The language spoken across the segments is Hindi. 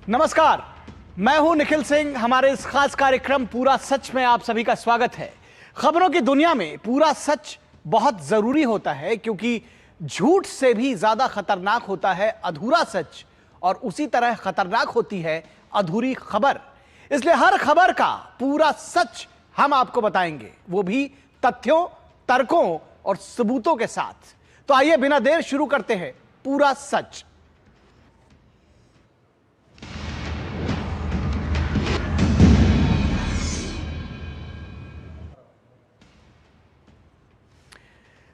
नमस्कार, मैं हूं निखिल सिंह। हमारे इस खास कार्यक्रम पूरा सच में आप सभी का स्वागत है। खबरों की दुनिया में पूरा सच बहुत जरूरी होता है, क्योंकि झूठ से भी ज्यादा खतरनाक होता है अधूरा सच, और उसी तरह खतरनाक होती है अधूरी खबर। इसलिए हर खबर का पूरा सच हम आपको बताएंगे, वो भी तथ्यों, तर्कों और सबूतों के साथ। तो आइए बिना देर शुरू करते हैं पूरा सच।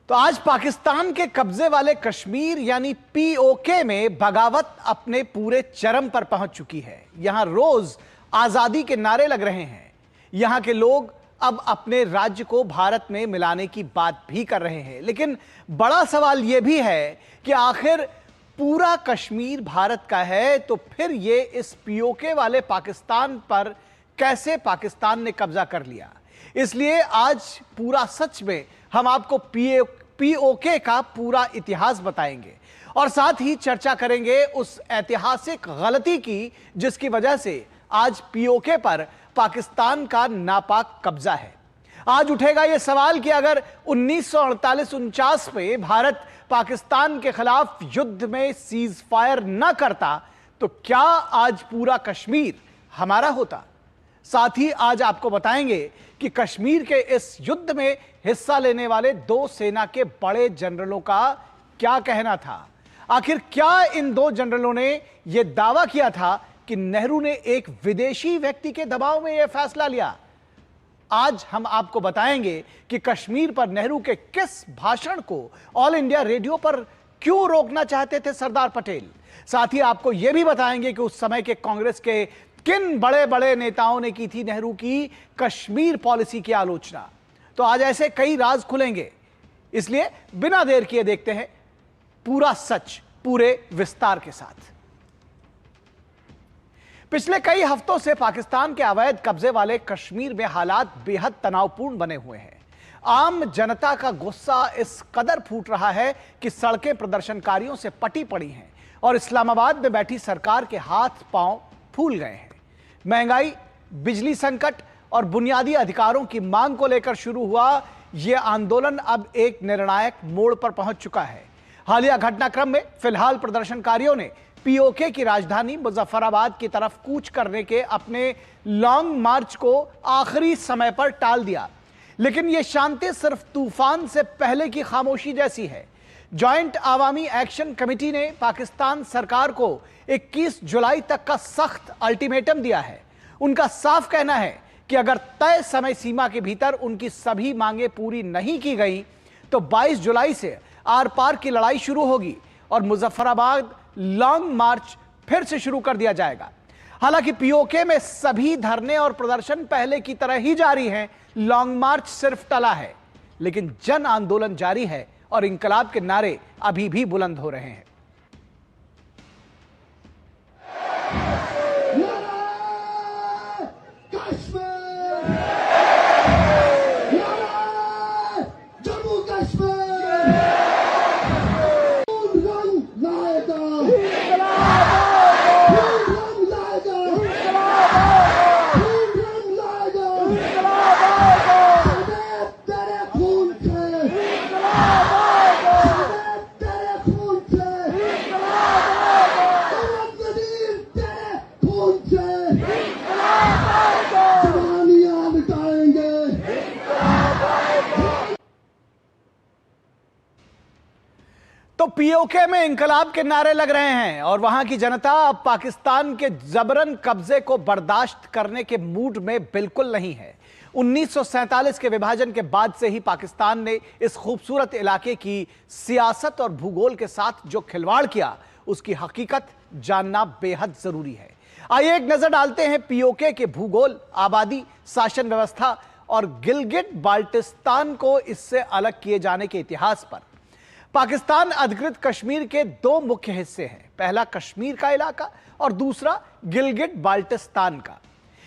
तो आज पाकिस्तान के कब्जे वाले कश्मीर यानी पीओके में बगावत अपने पूरे चरम पर पहुंच चुकी है। यहां रोज आजादी के नारे लग रहे हैं। यहां के लोग अब अपने राज्य को भारत में मिलाने की बात भी कर रहे हैं। लेकिन बड़ा सवाल यह भी है कि आखिर पूरा कश्मीर भारत का है, तो फिर यह इस पीओके वाले पाकिस्तान पर कैसे पाकिस्तान ने कब्जा कर लिया। इसलिए आज पूरा सच में हम आपको पीओके का पूरा इतिहास बताएंगे और साथ ही चर्चा करेंगे उस ऐतिहासिक गलती की जिसकी वजह से आज पीओके पर पाकिस्तान का नापाक कब्जा है। आज उठेगा यह सवाल कि अगर 1948-49 में भारत पाकिस्तान के खिलाफ युद्ध में सीज फायर न करता तो क्या आज पूरा कश्मीर हमारा होता। साथ ही आज आपको बताएंगे कि कश्मीर के इस युद्ध में हिस्सा लेने वाले दो सेना के बड़े जनरलों का क्या कहना था। आखिर क्या इन दो जनरलों ने यह दावा किया था कि नेहरू ने एक विदेशी व्यक्ति के दबाव में यह फैसला लिया। आज हम आपको बताएंगे कि कश्मीर पर नेहरू के किस भाषण को ऑल इंडिया रेडियो पर क्यों रोकना चाहते थे सरदार पटेल। साथ ही आपको यह भी बताएंगे कि उस समय के कांग्रेस के किन बड़े बड़े नेताओं ने की थी नेहरू की कश्मीर पॉलिसी की आलोचना। तो आज ऐसे कई राज खुलेंगे, इसलिए बिना देर किए देखते हैं पूरा सच पूरे विस्तार के साथ। पिछले कई हफ्तों से पाकिस्तान के अवैध कब्जे वाले कश्मीर में हालात बेहद तनावपूर्ण बने हुए हैं। आम जनता का गुस्सा इस कदर फूट रहा है कि सड़कें प्रदर्शनकारियों से पटी पड़ी हैं और इस्लामाबाद में बैठी सरकार के हाथ पांव फूल गए हैं। महंगाई, बिजली संकट और बुनियादी अधिकारों की मांग को लेकर शुरू हुआ यह आंदोलन अब एक निर्णायक मोड़ पर पहुंच चुका है। हालिया घटनाक्रम में फिलहाल प्रदर्शनकारियों ने पीओके की राजधानी मुजफ्फराबाद की तरफ कूच करने के अपने लॉन्ग मार्च को आखिरी समय पर टाल दिया। लेकिन यह शांति सिर्फ तूफान से पहले की खामोशी जैसी है। जॉइंट आवामी एक्शन कमेटी ने पाकिस्तान सरकार को 21 जुलाई तक का सख्त अल्टीमेटम दिया है। उनका साफ कहना है कि अगर तय समय सीमा के भीतर उनकी सभी मांगें पूरी नहीं की गई तो 22 जुलाई से आर पार की लड़ाई शुरू होगी और मुजफ्फराबाद लॉन्ग मार्च फिर से शुरू कर दिया जाएगा। हालांकि पीओके में सभी धरने और प्रदर्शन पहले की तरह ही जारी हैं। लॉन्ग मार्च सिर्फ टला है, लेकिन जन आंदोलन जारी है और इंकलाब के नारे अभी भी बुलंद हो रहे हैं। तो पीओके में इंकलाब के नारे लग रहे हैं और वहां की जनता अब पाकिस्तान के जबरन कब्जे को बर्दाश्त करने के मूड में बिल्कुल नहीं है। 1947 के विभाजन के बाद से ही पाकिस्तान ने इस खूबसूरत इलाके की सियासत और भूगोल के साथ जो खिलवाड़ किया उसकी हकीकत जानना बेहद जरूरी है। आइए एक नजर डालते हैं पीओके के भूगोल, आबादी, शासन व्यवस्था और गिलगिट बाल्टिस्तान को इससे अलग किए जाने के इतिहास पर। पाकिस्तान अधिकृत कश्मीर के दो मुख्य हिस्से हैं, पहला कश्मीर का इलाका और दूसरा गिलगिट बाल्टिस्तान का।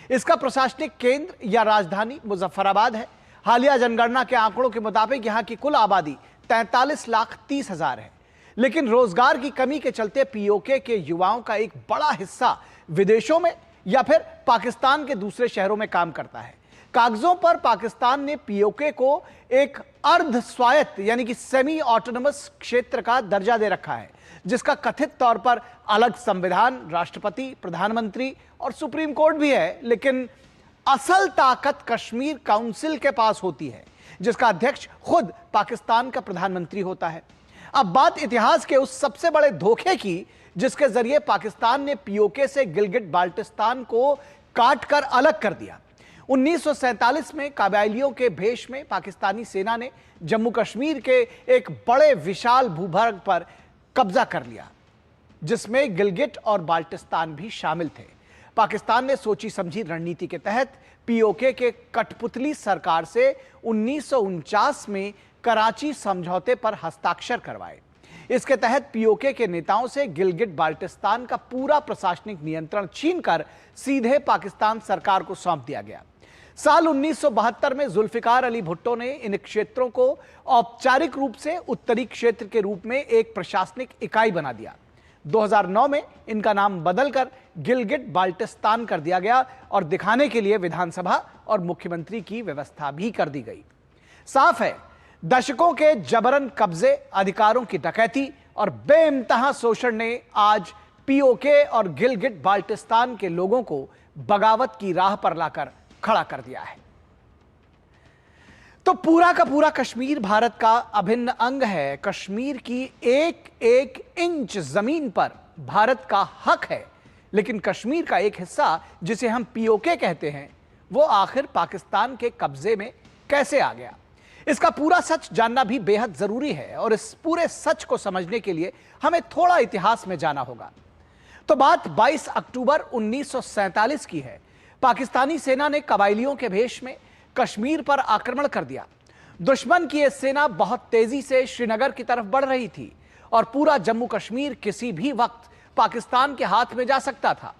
इसका प्रशासनिक केंद्र या राजधानी मुजफ्फराबाद है। हालिया जनगणना के आंकड़ों के मुताबिक यहां की कुल आबादी 43,30,000 है। लेकिन रोजगार की कमी के चलते पीओके के युवाओं का एक बड़ा हिस्सा विदेशों में या फिर पाकिस्तान के दूसरे शहरों में काम करता है। कागजों पर पाकिस्तान ने पीओके को एक अर्ध स्वायत्त यानी कि सेमी ऑटोनमस क्षेत्र का दर्जा दे रखा है, जिसका कथित तौर पर अलग संविधान, राष्ट्रपति, प्रधानमंत्री और सुप्रीम कोर्ट भी है। लेकिन असल ताकत कश्मीर काउंसिल के पास होती है, जिसका अध्यक्ष खुद पाकिस्तान का प्रधानमंत्री होता है। अब बात इतिहास के उस सबसे बड़े धोखे की जिसके जरिए पाकिस्तान ने पीओके से गिलगिट बाल्टिस्तान को काटकर अलग कर दिया। 1947 में कबायलियों के भेष में पाकिस्तानी सेना ने जम्मू कश्मीर के एक बड़े विशाल भूभाग पर कब्जा कर लिया, जिसमें गिलगिट और बाल्टिस्तान भी शामिल थे। पाकिस्तान ने सोची समझी रणनीति के तहत पीओके के कठपुतली सरकार से 1949 में कराची समझौते पर हस्ताक्षर करवाए। इसके तहत पीओके के नेताओं से गिलगिट बाल्टिस्तान का पूरा प्रशासनिक नियंत्रण छीनकर सीधे पाकिस्तान सरकार को सौंप दिया गया। साल 1972 में जुल्फिकार अली भुट्टो ने इन क्षेत्रों को औपचारिक रूप से उत्तरी क्षेत्र के रूप में एक प्रशासनिक इकाई बना दिया। 2009 में इनका नाम बदलकर गिलगिट बाल्टिस्तान कर दिया गया और दिखाने के लिए विधानसभा और मुख्यमंत्री की व्यवस्था भी कर दी गई। साफ है, दशकों के जबरन कब्जे, अधिकारों की डकैती और बेइंतहा शोषण ने आज पीओके और गिलगिट बाल्टिस्तान के लोगों को बगावत की राह पर लाकर खड़ा कर दिया है। तो पूरा का पूरा कश्मीर भारत का अभिन्न अंग है। कश्मीर की एक एक इंच जमीन पर भारत का हक है, लेकिन कश्मीर का एक हिस्सा जिसे हम पीओके कहते हैं, वो आखिर पाकिस्तान के कब्जे में कैसे आ गया? इसका पूरा सच जानना भी बेहद जरूरी है और इस पूरे सच को समझने के लिए हमें थोड़ा इतिहास में जाना होगा। तो बात 22 अक्टूबर 1947 की है। पाकिस्तानी सेना ने कबायलियों के भेष में कश्मीर पर आक्रमण कर दिया। दुश्मन की यह सेना बहुत तेजी से श्रीनगर की तरफ बढ़ रही थी और पूरा जम्मू कश्मीर किसी भी वक्त पाकिस्तान के हाथ में जा सकता था।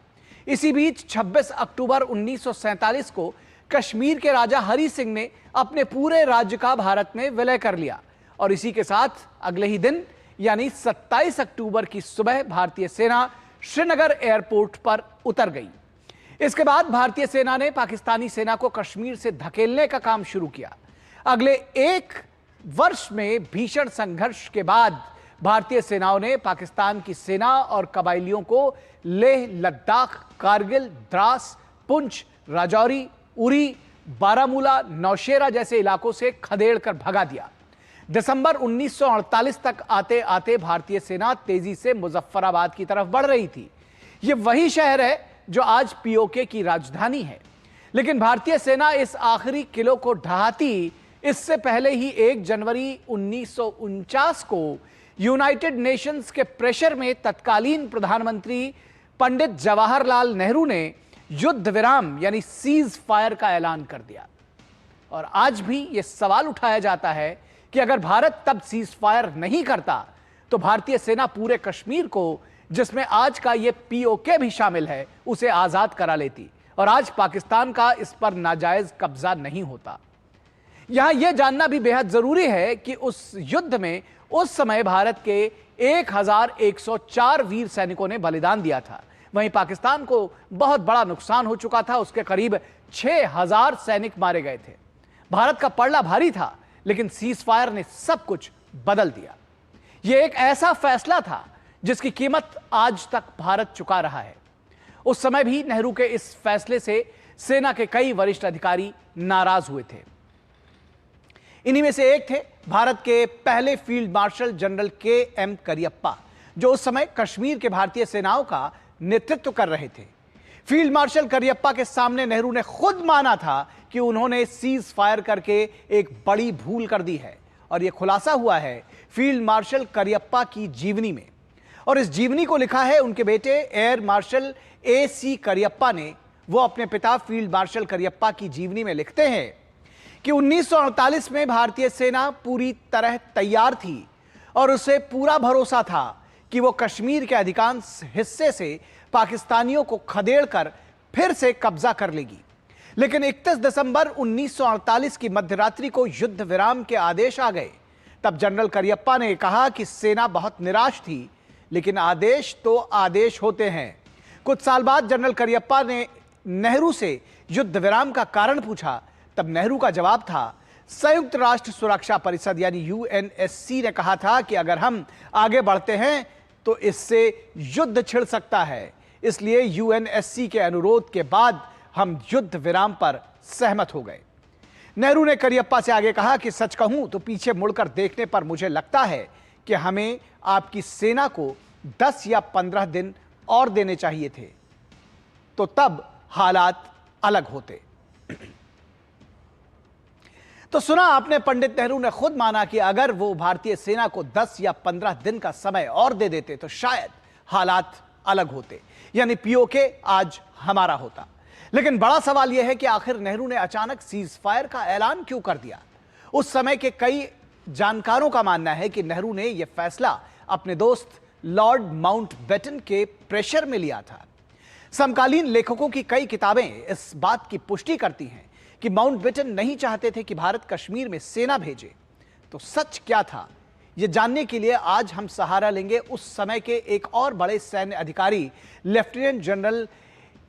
इसी बीच 26 अक्टूबर 1947 को कश्मीर के राजा हरि सिंह ने अपने पूरे राज्य का भारत में विलय कर लिया और इसी के साथ अगले ही दिन यानी 27 अक्टूबर की सुबह भारतीय सेना श्रीनगर एयरपोर्ट पर उतर गई। इसके बाद भारतीय सेना ने पाकिस्तानी सेना को कश्मीर से धकेलने का काम शुरू किया। अगले एक वर्ष में भीषण संघर्ष के बाद भारतीय सेनाओं ने पाकिस्तान की सेना और कबायलियों को लेह, लद्दाख, कारगिल, द्रास, पुंछ, राजौरी, उरी, बारामूला, नौशेरा जैसे इलाकों से खदेड़ कर भगा दिया। दिसंबर 1948 तक आते आते भारतीय सेना तेजी से मुजफ्फराबाद की तरफ बढ़ रही थी। यह वही शहर है जो आज पीओके की राजधानी है। लेकिन भारतीय सेना इस आखिरी किलो को ढहाती इससे पहले ही 1 जनवरी 1949 को यूनाइटेड नेशंस के प्रेशर में तत्कालीन प्रधानमंत्री पंडित जवाहरलाल नेहरू ने युद्ध विराम यानी सीज फायर का ऐलान कर दिया। और आज भी यह सवाल उठाया जाता है कि अगर भारत तब सीज फायर नहीं करता तो भारतीय सेना पूरे कश्मीर को, जिसमें आज का यह पीओके भी शामिल है, उसे आजाद करा लेती और आज पाकिस्तान का इस पर नाजायज कब्जा नहीं होता। यहां यह जानना भी बेहद जरूरी है कि उस युद्ध में उस समय भारत के 1104 वीर सैनिकों ने बलिदान दिया था। वहीं पाकिस्तान को बहुत बड़ा नुकसान हो चुका था, उसके करीब 6000 सैनिक मारे गए थे। भारत का पलड़ा भारी था, लेकिन सीज फायर ने सब कुछ बदल दिया। यह एक ऐसा फैसला था जिसकी कीमत आज तक भारत चुका रहा है। उस समय भी नेहरू के इस फैसले से सेना के कई वरिष्ठ अधिकारी नाराज हुए थे। इन्हीं में से एक थे भारत के पहले field marshal general KM. Cariappa, जो उस समय कश्मीर के भारतीय सेनाओं का नेतृत्व कर रहे थे। फील्ड मार्शल करियप्पा के सामने नेहरू ने खुद माना था कि उन्होंने सीज फायर करके एक बड़ी भूल कर दी है और यह खुलासा हुआ है फील्ड मार्शल करियप्पा की जीवनी में। और इस जीवनी को लिखा है उनके बेटे एयर मार्शल ए.सी. करियप्पा ने। वो अपने पिता फील्ड मार्शल करियप्पा की जीवनी में लिखते हैं कि 1948 में भारतीय सेना पूरी तरह तैयार थी और उसे पूरा भरोसा था कि वो कश्मीर के अधिकांश हिस्से से पाकिस्तानियों को खदेड़कर फिर से कब्जा कर लेगी। लेकिन 31 दिसंबर 1948 की मध्यरात्रि को युद्ध विराम के आदेश आ गए। तब जनरल करियप्पा ने कहा कि सेना बहुत निराश थी, लेकिन आदेश तो आदेश होते हैं, कुछ साल बाद जनरल करियप्पा ने नेहरू से युद्ध विराम का कारण पूछा, तब नेहरू का जवाब था, संयुक्त राष्ट्र सुरक्षा परिषद यानी यूएनएससी ने कहा था कि अगर हम आगे बढ़ते हैं तो इससे युद्ध छिड़ सकता है, इसलिए यूएनएससी के अनुरोध के बाद हम युद्ध विराम पर सहमत हो गए। नेहरू ने करियप्पा से आगे कहा कि सच कहूं तो पीछे मुड़कर देखने पर मुझे लगता है कि हमें आपकी सेना को 10 या 15 दिन और देने चाहिए थे, तो तब हालात अलग होते। तो सुना आपने, पंडित नेहरू ने खुद माना कि अगर वो भारतीय सेना को 10 या 15 दिन का समय और दे देते तो शायद हालात अलग होते, यानी पीओके आज हमारा होता। लेकिन बड़ा सवाल यह है कि आखिर नेहरू ने अचानक सीज फायर का ऐलान क्यों कर दिया। उस समय के कई जानकारों का मानना है कि नेहरू ने यह फैसला अपने दोस्त लॉर्ड माउंटबेटन के प्रेशर में लिया था। समकालीन लेखकों की कई किताबें इस बात की पुष्टि करती हैं कि माउंटबेटन नहीं चाहते थे कि भारत कश्मीर में सेना भेजे। तो सच क्या था, यह जानने के लिए आज हम सहारा लेंगे उस समय के एक और बड़े सैन्य अधिकारी लेफ्टिनेंट जनरल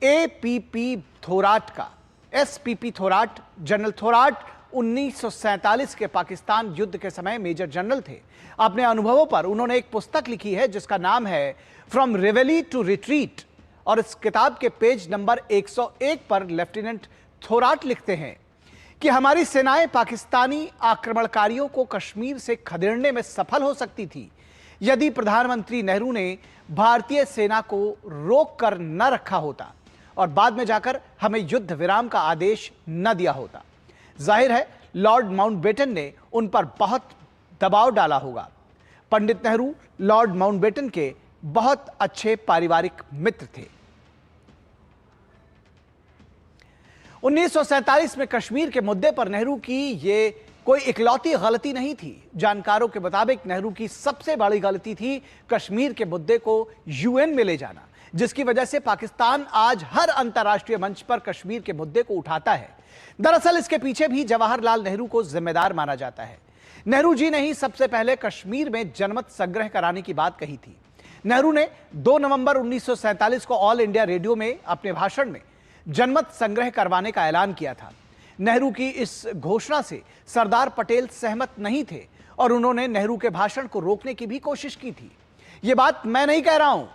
एपीपी थोराट का। एसपीपी थोराट, जनरल थोराट 1947 के पाकिस्तान युद्ध के समय मेजर जनरल थे। अपने अनुभवों पर उन्होंने एक पुस्तक लिखी है जिसका नाम है फ्रॉम रिवेली टू रिट्रीट, और इस किताब के पेज नंबर 101 पर लेफ्टिनेंट थोराट लिखते हैं कि हमारी सेनाएं पाकिस्तानी आक्रमणकारियों को कश्मीर से खदेड़ने में सफल हो सकती थी यदि प्रधानमंत्री नेहरू ने भारतीय सेना को रोक कर न रखा होता और बाद में जाकर हमें युद्ध विराम का आदेश न दिया होता। जाहिर है लॉर्ड माउंटबेटन ने उन पर बहुत दबाव डाला होगा। पंडित नेहरू लॉर्ड माउंटबेटन के बहुत अच्छे पारिवारिक मित्र थे। 1947 में कश्मीर के मुद्दे पर नेहरू की ये कोई इकलौती गलती नहीं थी। जानकारों के मुताबिक नेहरू की सबसे बड़ी गलती थी कश्मीर के मुद्दे को यूएन में ले जाना, जिसकी वजह से पाकिस्तान आज हर अंतर्राष्ट्रीय मंच पर कश्मीर के मुद्दे को उठाता है। दरअसल इसके पीछे भी जवाहरलाल नेहरू को जिम्मेदार माना जाता है। नेहरू जी ने ही सबसे पहले कश्मीर में जनमत संग्रह कराने की बात कही थी। नेहरू ने 2 नवंबर 1947 को ऑल इंडिया रेडियो में अपने भाषण में जनमत संग्रह करवाने का ऐलान किया था। नेहरू की इस घोषणा से सरदार पटेल सहमत नहीं थे और उन्होंने नेहरू के भाषण को रोकने की भी कोशिश की थी। यह बात मैं नहीं कह रहा हूं।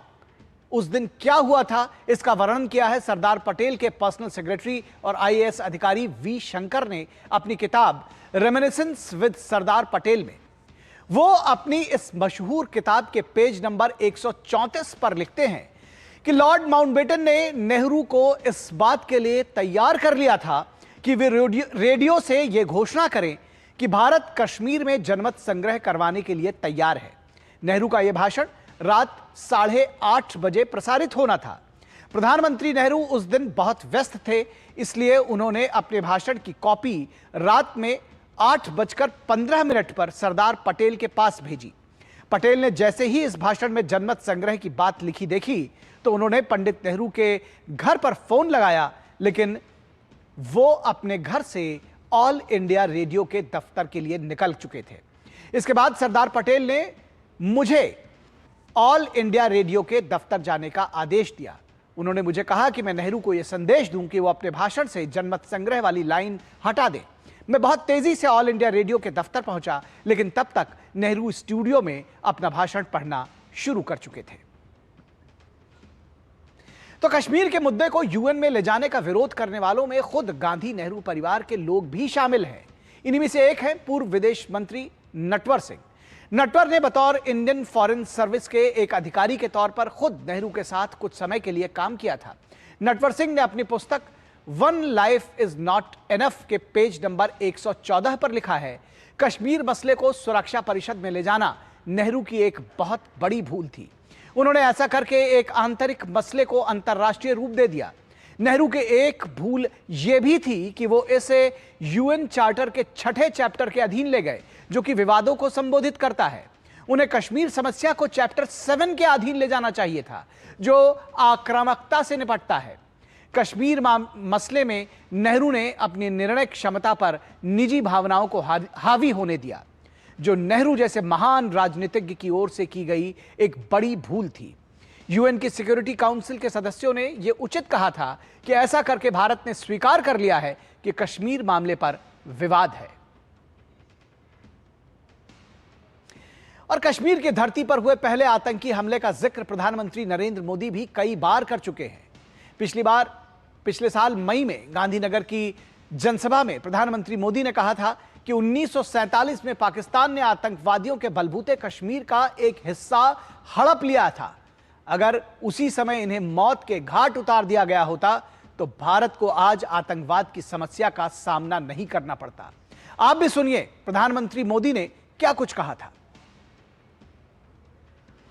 उस दिन क्या हुआ था इसका वर्णन किया है सरदार पटेल के पर्सनल सेक्रेटरी और आईएएस अधिकारी वी शंकर ने अपनी किताब रेमिनिसेंस विद सरदार पटेल में। वो अपनी इस मशहूर किताब के पेज नंबर 134 पर लिखते हैं कि लॉर्ड माउंटबेटन ने नेहरू को इस बात के लिए तैयार कर लिया था कि वे रेडियो से यह घोषणा करें कि भारत कश्मीर में जनमत संग्रह करवाने के लिए तैयार है। नेहरू का यह भाषण रात 8:30 बजे प्रसारित होना था। प्रधानमंत्री नेहरू उस दिन बहुत व्यस्त थे, इसलिए उन्होंने अपने भाषण की कॉपी रात में 8:15 पर सरदार पटेल के पास भेजी। पटेल ने जैसे ही इस भाषण में जनमत संग्रह की बात लिखी देखी तो उन्होंने पंडित नेहरू के घर पर फोन लगाया, लेकिन वो अपने घर से ऑल इंडिया रेडियो के दफ्तर के लिए निकल चुके थे। इसके बाद सरदार पटेल ने मुझे ऑल इंडिया रेडियो के दफ्तर जाने का आदेश दिया। उन्होंने मुझे कहा कि मैं नेहरू को यह संदेश दूं कि वो अपने भाषण से जनमत संग्रह वाली लाइन हटा दें। मैं बहुत तेजी से ऑल इंडिया रेडियो के दफ्तर पहुंचा, लेकिन तब तक नेहरू स्टूडियो में अपना भाषण पढ़ना शुरू कर चुके थे। तो कश्मीर के मुद्दे को यूएन में ले जाने का विरोध करने वालों में खुद गांधी नेहरू परिवार के लोग भी शामिल हैं। इन्हीं में से एक है पूर्व विदेश मंत्री नटवर सिंह। नटवर ने बतौर इंडियन फॉरेन सर्विस के एक अधिकारी के तौर पर खुद नेहरू के साथ कुछ समय के लिए काम किया था। नटवर सिंह ने अपनी पुस्तक one life is not enough के पेज नंबर 114 पर लिखा है, कश्मीर मसले को सुरक्षा परिषद में ले जाना नेहरू की एक बहुत बड़ी भूल थी। उन्होंने ऐसा करके एक आंतरिक मसले को अंतर्राष्ट्रीय रूप दे दिया। नेहरू के एक भूल यह भी थी कि वो इसे यूएन चार्टर के 6ठे चैप्टर के अधीन ले गए, जो कि विवादों को संबोधित करता है। उन्हें कश्मीर समस्या को चैप्टर 7 के अधीन ले जाना चाहिए था, जो आक्रामकता से निपटता है। कश्मीर मसले में नेहरू ने अपनी निर्णय क्षमता पर निजी भावनाओं को हावी होने दिया, जो नेहरू जैसे महान राजनीतिज्ञ की ओर से की गई एक बड़ी भूल थी। यूएन की सिक्योरिटी काउंसिल के सदस्यों ने यह उचित कहा था कि ऐसा करके भारत ने स्वीकार कर लिया है कि कश्मीर मामले पर विवाद है। और कश्मीर की धरती पर हुए पहले आतंकी हमले का जिक्र प्रधानमंत्री नरेंद्र मोदी भी कई बार कर चुके हैं। पिछले साल मई में गांधीनगर की जनसभा में प्रधानमंत्री मोदी ने कहा था कि 1947 में पाकिस्तान ने आतंकवादियों के बलबूते कश्मीर का एक हिस्सा हड़प लिया था। अगर उसी समय इन्हें मौत के घाट उतार दिया गया होता तो भारत को आज आतंकवाद की समस्या का सामना नहीं करना पड़ता। आप भी सुनिए प्रधानमंत्री मोदी ने क्या कुछ कहा था।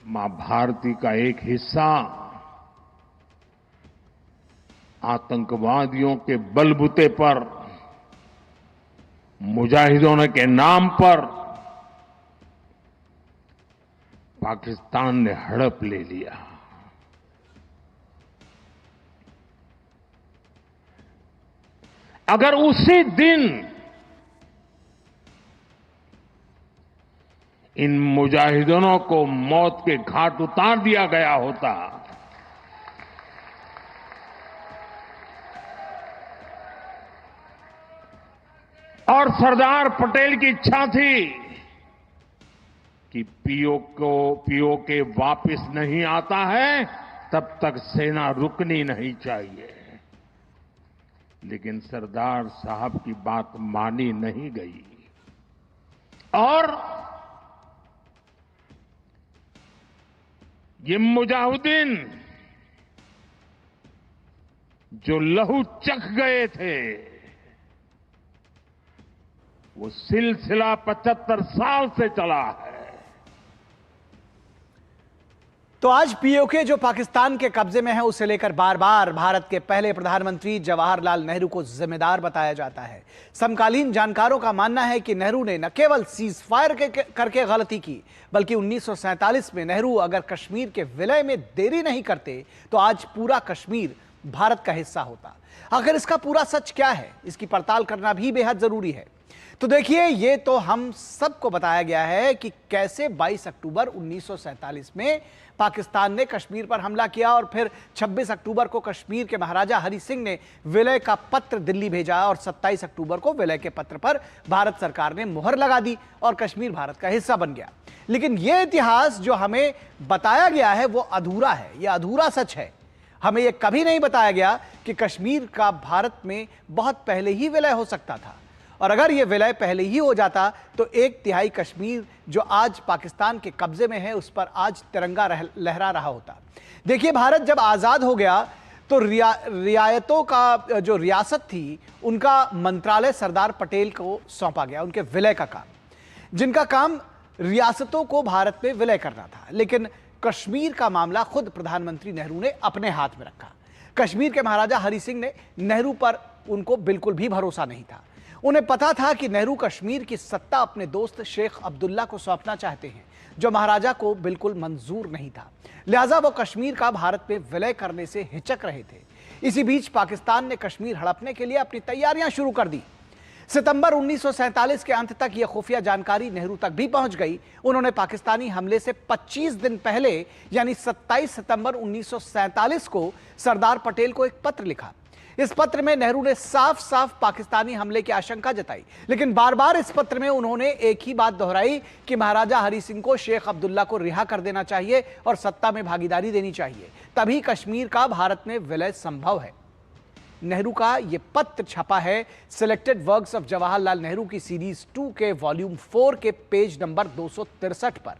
मां भारती का एक हिस्सा आतंकवादियों के बलबूते पर, मुजाहिदों के नाम पर पाकिस्तान ने हड़प ले लिया। अगर उसी दिन इन मुजाहिदों को मौत के घाट उतार दिया गया होता और सरदार पटेल की इच्छा थी कि पीओके वापस नहीं आता है तब तक सेना रुकनी नहीं चाहिए, लेकिन सरदार साहब की बात मानी नहीं गई और ये मुजाहिदीन जो लहू चख गए थे वो सिलसिला 75 साल से चला है। तो आज पीओके जो पाकिस्तान के कब्जे में है उसे लेकर बार बार भारत के पहले प्रधानमंत्री जवाहरलाल नेहरू को जिम्मेदार बताया जाता है। समकालीन जानकारों का मानना है कि नेहरू ने न केवल सीज फायर करके गलती की, बल्कि 1947 में नेहरू अगर कश्मीर के विलय में देरी नहीं करते तो आज पूरा कश्मीर भारत का हिस्सा होता। आखिर इसका पूरा सच क्या है, इसकी पड़ताल करना भी बेहद जरूरी है। तो देखिए, ये तो हम सबको बताया गया है कि कैसे 22 अक्टूबर 1947 में पाकिस्तान ने कश्मीर पर हमला किया और फिर 26 अक्टूबर को कश्मीर के महाराजा हरि सिंह ने विलय का पत्र दिल्ली भेजा और 27 अक्टूबर को विलय के पत्र पर भारत सरकार ने मुहर लगा दी और कश्मीर भारत का हिस्सा बन गया। लेकिन यह इतिहास जो हमें बताया गया है वो अधूरा है, यह अधूरा सच है। हमें यह कभी नहीं बताया गया कि कश्मीर का भारत में बहुत पहले ही विलय हो सकता था, और अगर यह विलय पहले ही हो जाता तो 1/3 कश्मीर जो आज पाकिस्तान के कब्जे में है उस पर आज तिरंगा लहरा रहा होता। देखिए, भारत जब आजाद हो गया तो रियायतों का जो रियासत थी उनका मंत्रालय सरदार पटेल को सौंपा गया, उनके विलय का काम, जिनका काम रियासतों को भारत में विलय करना था। लेकिन कश्मीर का मामला खुद प्रधानमंत्री नेहरू ने अपने हाथ में रखा। कश्मीर के महाराजा हरि सिंह ने नेहरू पर उनको बिल्कुल भी भरोसा नहीं था। उन्हें पता था कि नेहरू कश्मीर की सत्ता अपने दोस्त शेख अब्दुल्ला को सौंपना चाहते हैं, जो महाराजा को बिल्कुल मंजूर नहीं था। लिहाजा वो कश्मीर का भारत में विलय करने से हिचक रहे थे। इसी बीच पाकिस्तान ने कश्मीर हड़पने के लिए अपनी तैयारियां शुरू कर दी। सितंबर 1947 के अंत तक यह खुफिया जानकारी नेहरू तक भी पहुंच गई। उन्होंने पाकिस्तानी हमले से 25 दिन पहले यानी 27 सितंबर 1947 को सरदार पटेल को एक पत्र लिखा। इस पत्र में नेहरू ने साफ साफ पाकिस्तानी हमले की आशंका जताई, लेकिन बार बार इस पत्र में उन्होंने एक ही बात दोहराई कि महाराजा हरि सिंह को शेख अब्दुल्ला को रिहा कर देना चाहिए और सत्ता में भागीदारी देनी चाहिए, तभी कश्मीर का भारत में विलय संभव है। नेहरू का यह पत्र छपा है selected works of Jawaharlal Nehru की सीरीज 2 के वॉल्यूम 4 के पेज नंबर 263 पर।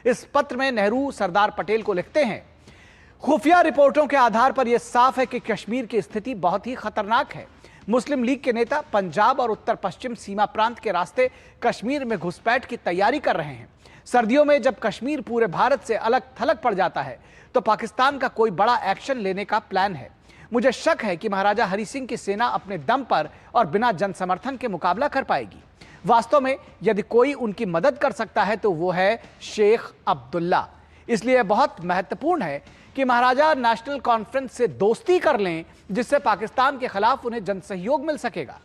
इस पत्र में नेहरू सरदार पटेल को लिखते हैं, खुफिया रिपोर्टों के आधार पर यह साफ है कि कश्मीर की स्थिति बहुत ही खतरनाक है। मुस्लिम लीग के नेता पंजाब और उत्तर पश्चिम सीमा प्रांत के रास्ते कश्मीर में घुसपैठ की तैयारी कर रहे हैं। सर्दियों में जब कश्मीर पूरे भारत से अलग थलग पड़ जाता है तो पाकिस्तान का कोई बड़ा एक्शन लेने का प्लान है। मुझे शक है कि महाराजा हरि सिंह की सेना अपने दम पर और बिना जन समर्थन के मुकाबला कर पाएगी। वास्तव में यदि कोई उनकी मदद कर सकता है तो वो है शेख अब्दुल्ला। इसलिए बहुत महत्वपूर्ण है कि महाराजा नेशनल कॉन्फ्रेंस से दोस्ती कर लें, जिससे पाकिस्तान के खिलाफ उन्हें जनसहयोग मिल सकेगा।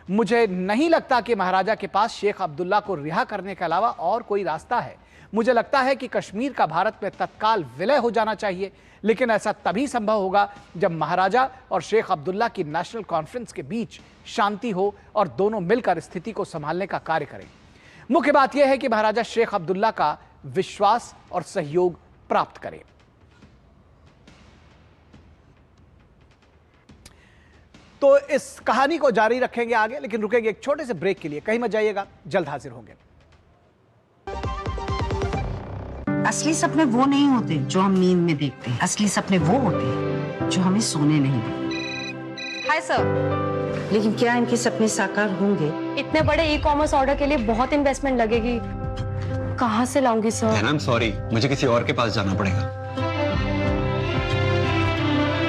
मुझे नहीं लगता कि महाराजा के पास शेख अब्दुल्ला को रिहा करने के अलावा और कोई रास्ता है। मुझे लगता है कि कश्मीर का भारत में तत्काल विलय हो जाना चाहिए, लेकिन ऐसा तभी संभव होगा जब महाराजा और शेख अब्दुल्ला की नेशनल कॉन्फ्रेंस के बीच शांति हो और दोनों मिलकर स्थिति को संभालने का कार्य करें। मुख्य बात यह है कि महाराजा शेख अब्दुल्ला का विश्वास और सहयोग प्राप्त करें। तो इस कहानी को जारी रखेंगे आगे, लेकिन रुकेंगे एक छोटे से ब्रेक के लिए। कहीं मत जाइएगा, जल्द हाजिर होंगे। असली सपने वो नहीं होते जो हम नींद में देखते हैं। असली सपने वो होते हैं जो हमें सोने नहीं देते। Hi sir. लेकिन क्या इनके सपने साकार होंगे? इतने बड़े ई कॉमर्स ऑर्डर के लिए बहुत इन्वेस्टमेंट लगेगी, कहाँ से लाऊंगी सर? आई एम सॉरी, मुझे किसी और के पास जाना पड़ेगा।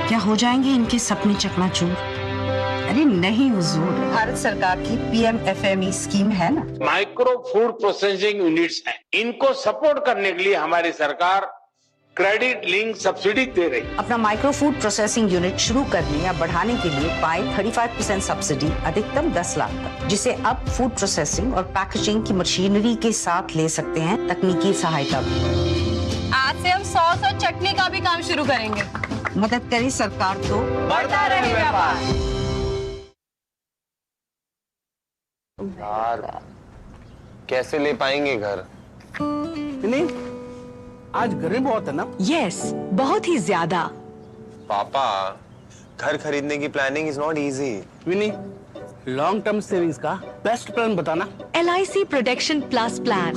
क्या हो जाएंगे इनके सपने चकनाचूर? अरे नहीं हुजूर, भारत सरकार की PMFME स्कीम है ना। माइक्रो फूड प्रोसेसिंग यूनिट्स हैं, इनको सपोर्ट करने के लिए हमारी सरकार क्रेडिट लिंक सब्सिडी दे रही है। अपना माइक्रो फूड प्रोसेसिंग यूनिट शुरू करने या बढ़ाने के लिए पाए 35% सब्सिडी, अधिकतम 10 लाख तक, जिसे अब फूड प्रोसेसिंग और पैकेजिंग की मशीनरी के साथ ले सकते हैं तकनीकी सहायता भी। आज से हम सॉस और चटनी का भी काम शुरू करेंगे। मदद करे सरकार तो बढ़ता रहे व्यापार। यार कैसे ले पाएंगे घर? नहीं, आज गर्मी बहुत है ना। यस, बहुत ही ज्यादा। पापा, घर खरीदने की planning is not easy. Vini, long term savings का बेस्ट प्लान बताना। LIC protection plus plan.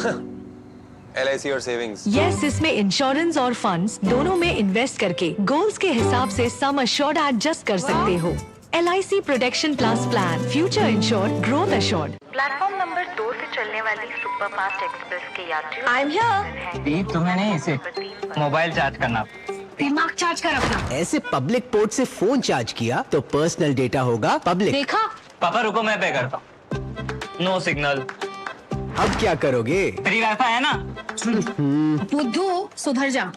LIC और सेविंग्स। यस, इसमें इंश्योरेंस और फंड्स दोनों में इन्वेस्ट करके गोल्स के हिसाब से सम अश्योर्ड एडजस्ट कर सकते हो। LIC protection plus plan, future insured, growth assured. Platform number 2 से चलने वाली सुपरफास्ट एक्सप्रेस के यात्रियों आई एम हियर। तुम्हें नहीं, इसे मोबाइल चार्ज करना। दिमाग चार्ज कर अपना। ऐसे पब्लिक पोर्ट से फोन चार्ज किया तो पर्सनल डेटा होगा पब्लिक। देखा? पापा रुको, मैं पे करता हूँ। No signal. अब क्या करोगे? फ्री वाईफाई है ना? बुद्धू, सुधर जा।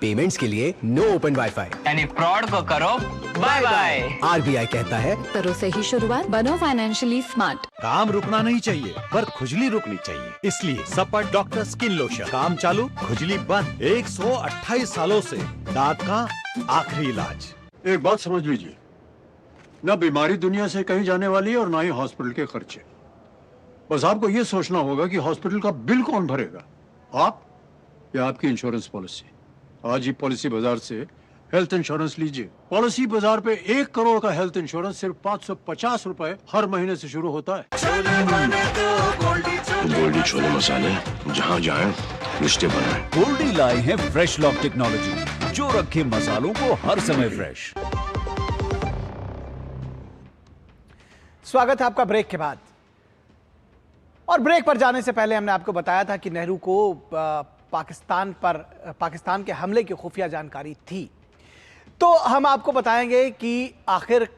पेमेंट्स के लिए नो ओपन वाईफाई। यानी फ्रॉड को करो बाय बाय। RBI कहता है, करो सही शुरुआत, बनो फाइनेंशियली स्मार्ट। काम रुकना नहीं चाहिए, पर खुजली रुकनी चाहिए। इसलिए सपट डॉक्टर स्किन लोशन, काम चालू खुजली बंद। 128 सालों से दांत का आखिरी इलाज। एक बात समझ लीजिए, ना बीमारी दुनिया से कहीं जाने वाली है और ना ही हॉस्पिटल के खर्चे। बस आपको ये सोचना होगा कि हॉस्पिटल का बिल कौन भरेगा, आप या आपकी इंश्योरेंस पॉलिसी। आज ही पॉलिसी बाजार से हेल्थ इंश्योरेंस लीजिए। पॉलिसी बाजार पे 1 करोड़ का हेल्थ इंश्योरेंस सिर्फ 550 रुपए हर महीने से शुरू होता है। गोल्डी छोले मसाले, जहाँ जाए रिश्ते बनाए। गोल्डी लाए हैं फ्रेश लॉक टेक्नोलॉजी, जो रखे मसालों को हर समय फ्रेश। स्वागत है आपका ब्रेक के बाद। और ब्रेक पर जाने से पहले हमने आपको बताया था कि नेहरू को पाकिस्तान के हमले की खुफिया जानकारी थी। तो हम आपको बताएंगे कि आखिर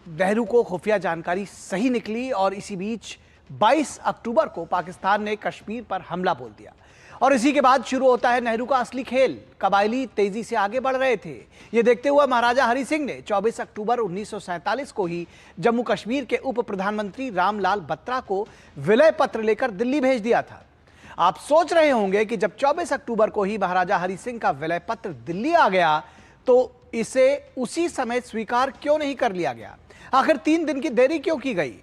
नेहरू को खुफिया जानकारी सही निकली और इसी बीच 22 अक्टूबर को पाकिस्तान ने कश्मीर पर हमला बोल दिया। और इसी के बाद शुरू होता है नेहरू का असली खेल। कबायली तेजी से आगे बढ़ रहे थे। ये देखते हुए महाराजा हरि सिंह ने 24 अक्टूबर 1947 को ही जम्मू कश्मीर के उप प्रधानमंत्री रामलाल बत्रा को विलय पत्र लेकर दिल्ली भेज दिया था। आप सोच रहे होंगे कि जब 24 अक्टूबर को ही महाराजा हरि सिंह का विलय पत्र दिल्ली आ गया तो इसे उसी समय स्वीकार क्यों नहीं कर लिया गया? आखिर 3 दिन की देरी क्यों की गई?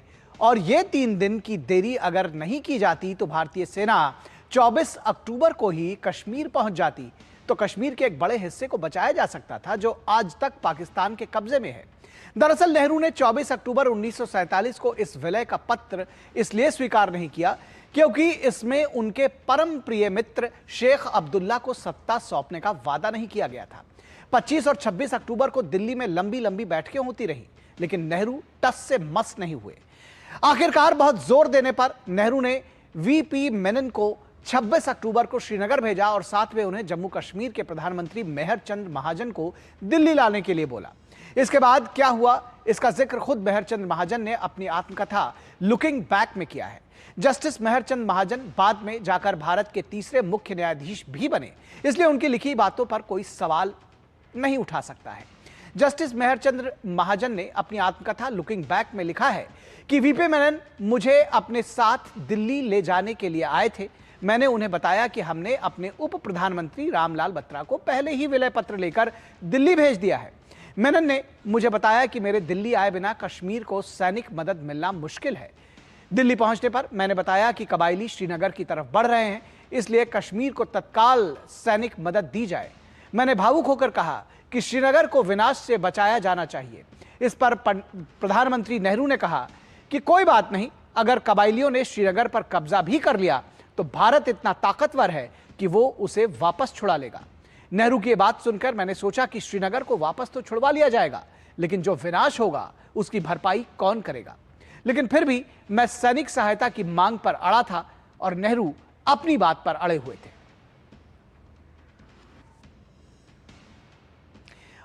और यह 3 दिन की देरी अगर नहीं की जाती तो भारतीय सेना 24 अक्टूबर को ही कश्मीर पहुंच जाती, तो कश्मीर के एक बड़े हिस्से को बचाया जा सकता था जो आज तक पाकिस्तान के कब्जे में है। दरअसल नेहरू ने 24 अक्टूबर 1947 को इस विलय का पत्र इसलिए स्वीकार नहीं किया क्योंकि इसमें उनके परम प्रिय मित्र शेख अब्दुल्ला को सत्ता सौंपने का वादा नहीं किया गया था। 25 और 26 अक्टूबर को दिल्ली में लंबी लंबी बैठकें होती रही, लेकिन नेहरू टस से मस नहीं हुए। आखिरकार बहुत जोर देने पर नेहरू ने VP मेनन को 26 अक्टूबर को श्रीनगर भेजा और साथ में उन्हें जम्मू कश्मीर के प्रधानमंत्री मेहर चंद महाजन को दिल्ली लाने के लिए बोला। इसके बाद क्या हुआ, इसका जिक्र खुद मेहर चंद महाजन ने अपनी आत्मकथा लुकिंग बैक में किया है। जस्टिस मेहर चंद महाजन बाद में जाकर भारत के तीसरे मुख्य न्यायाधीश भी बने, इसलिए उनकी लिखी बातों पर कोई सवाल नहीं उठा सकता है। जस्टिस मेहरचंद्र महाजन ने अपनी आत्मकथा लुकिंग बैक में लिखा है कि वीपी मेनन मुझे अपने साथ दिल्ली ले जाने के लिए आए थे। मैंने उन्हें बताया कि हमने अपने उप प्रधानमंत्री रामलाल बत्रा को पहले ही विलय पत्र लेकर दिल्ली भेज दिया है। मेनन ने मुझे बताया कि मेरे दिल्ली आए बिना कश्मीर को सैनिक मदद मिलना मुश्किल है। दिल्ली पहुंचने पर मैंने बताया कि कबायली श्रीनगर की तरफ बढ़ रहे हैं, इसलिए कश्मीर को तत्काल सैनिक मदद दी जाए। मैंने भावुक होकर कहा कि श्रीनगर को विनाश से बचाया जाना चाहिए। इस पर प्रधानमंत्री नेहरू ने कहा कि कोई बात नहीं, अगर कबायलियों ने श्रीनगर पर कब्जा भी कर लिया तो भारत इतना ताकतवर है कि वो उसे वापस छुड़ा लेगा। नेहरू की बात सुनकर मैंने सोचा कि श्रीनगर को वापस तो छुड़वा लिया जाएगा, लेकिन जो विनाश होगा उसकी भरपाई कौन करेगा। लेकिन फिर भी मैं सैनिक सहायता की मांग पर अड़ा था और नेहरू अपनी बात पर अड़े हुए थे।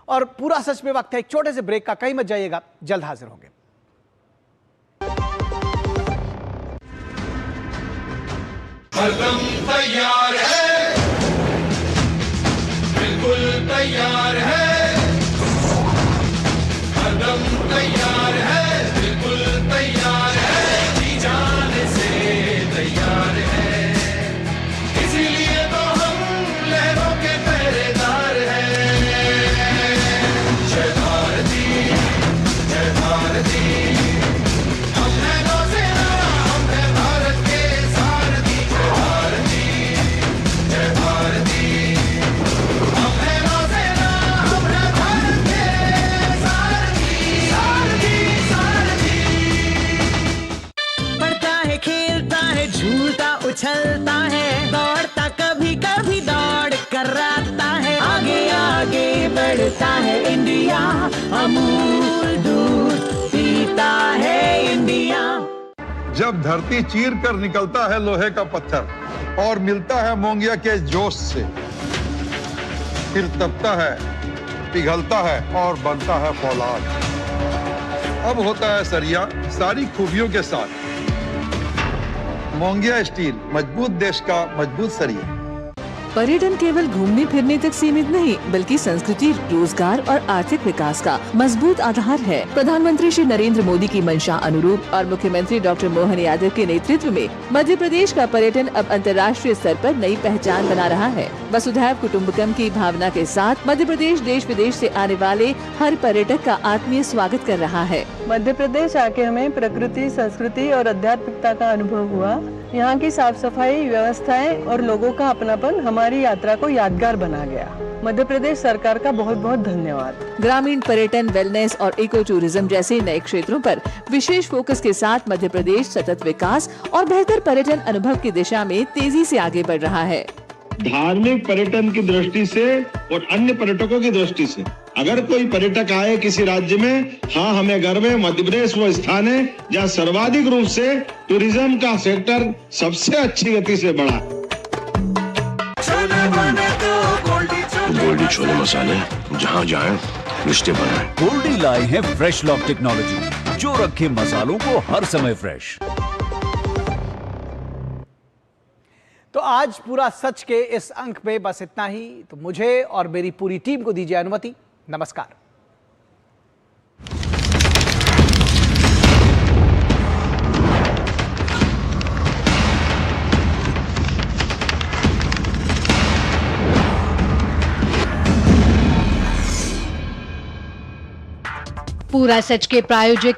और पूरा सच में वक्त है एक छोटे से ब्रेक का, कहीं मत जाइएगा, जल्द हाजिर होंगे। कदम तैयार है, बिल्कुल तैयार है, कदम तैयार है, बिल्कुल तैयार है, जी जाने से तैयार है, इसीलिए तो हम लहरों के पहरेदार हैं। जय भारती, जय भारती, हम हैं नौसेना, हम हैं भारत के सारथी। जय भारती, जय भारती, हम हैं नौसेना, हम हैं भारत के सारथी, सारथी, सारथी। पढ़ता है, खेलता है, झूलता उछलता है, दौड़ता कभी कभी दौड़ कराता है, आगे आगे बढ़ता है इंडिया, अमूल दूध पीता है इंडिया। जब धरती चीर कर निकलता है लोहे का पत्थर और मिलता है मोंगिया के जोश से, फिर तपता है, पिघलता है और बनता है फौलाद। अब होता है सरिया सारी खूबियों के साथ। मोंगिया स्टील, मजबूत देश का मजबूत सरिया। पर्यटन केवल घूमने फिरने तक सीमित नहीं, बल्कि संस्कृति, रोजगार और आर्थिक विकास का मजबूत आधार है। प्रधानमंत्री श्री नरेंद्र मोदी की मंशा अनुरूप और मुख्यमंत्री डॉक्टर मोहन यादव के नेतृत्व में मध्य प्रदेश का पर्यटन अब अंतर्राष्ट्रीय स्तर पर नई पहचान बना रहा है। वसुधैव कुटुम्बकम की भावना के साथ मध्य प्रदेश देश विदेश से आने वाले हर पर्यटक का आत्मीय स्वागत कर रहा है। मध्य प्रदेश आके हमें प्रकृति, संस्कृति और आध्यात्मिकता का अनुभव हुआ। यहाँ की साफ सफाई, व्यवस्थाएं और लोगों का अपनापन हमारी यात्रा को यादगार बना गया। मध्य प्रदेश सरकार का बहुत बहुत धन्यवाद। ग्रामीण पर्यटन, वेलनेस और इको टूरिज्म जैसे नए क्षेत्रों पर विशेष फोकस के साथ मध्य प्रदेश सतत विकास और बेहतर पर्यटन अनुभव की दिशा में तेजी से आगे बढ़ रहा है। धार्मिक पर्यटन की दृष्टि से और अन्य पर्यटकों की दृष्टि से अगर कोई पर्यटक आए किसी राज्य में, हाँ हमें गर्व है मध्य प्रदेश वो स्थान है जहाँ सर्वाधिक रूप से टूरिज्म का सेक्टर सबसे अच्छी गति से बढ़ा। गोल्डी छोले मसाले, जहाँ जाए रिश्ते बनाए। गोल्डी लाए हैं फ्रेश लॉक टेक्नोलॉजी, जो रखे मसालों को हर समय फ्रेश। तो आज पूरा सच के इस अंक में बस इतना ही। तो मुझे और मेरी पूरी टीम को दीजिए अनुमति। नमस्कार। पूरा सच के प्रायोजक थे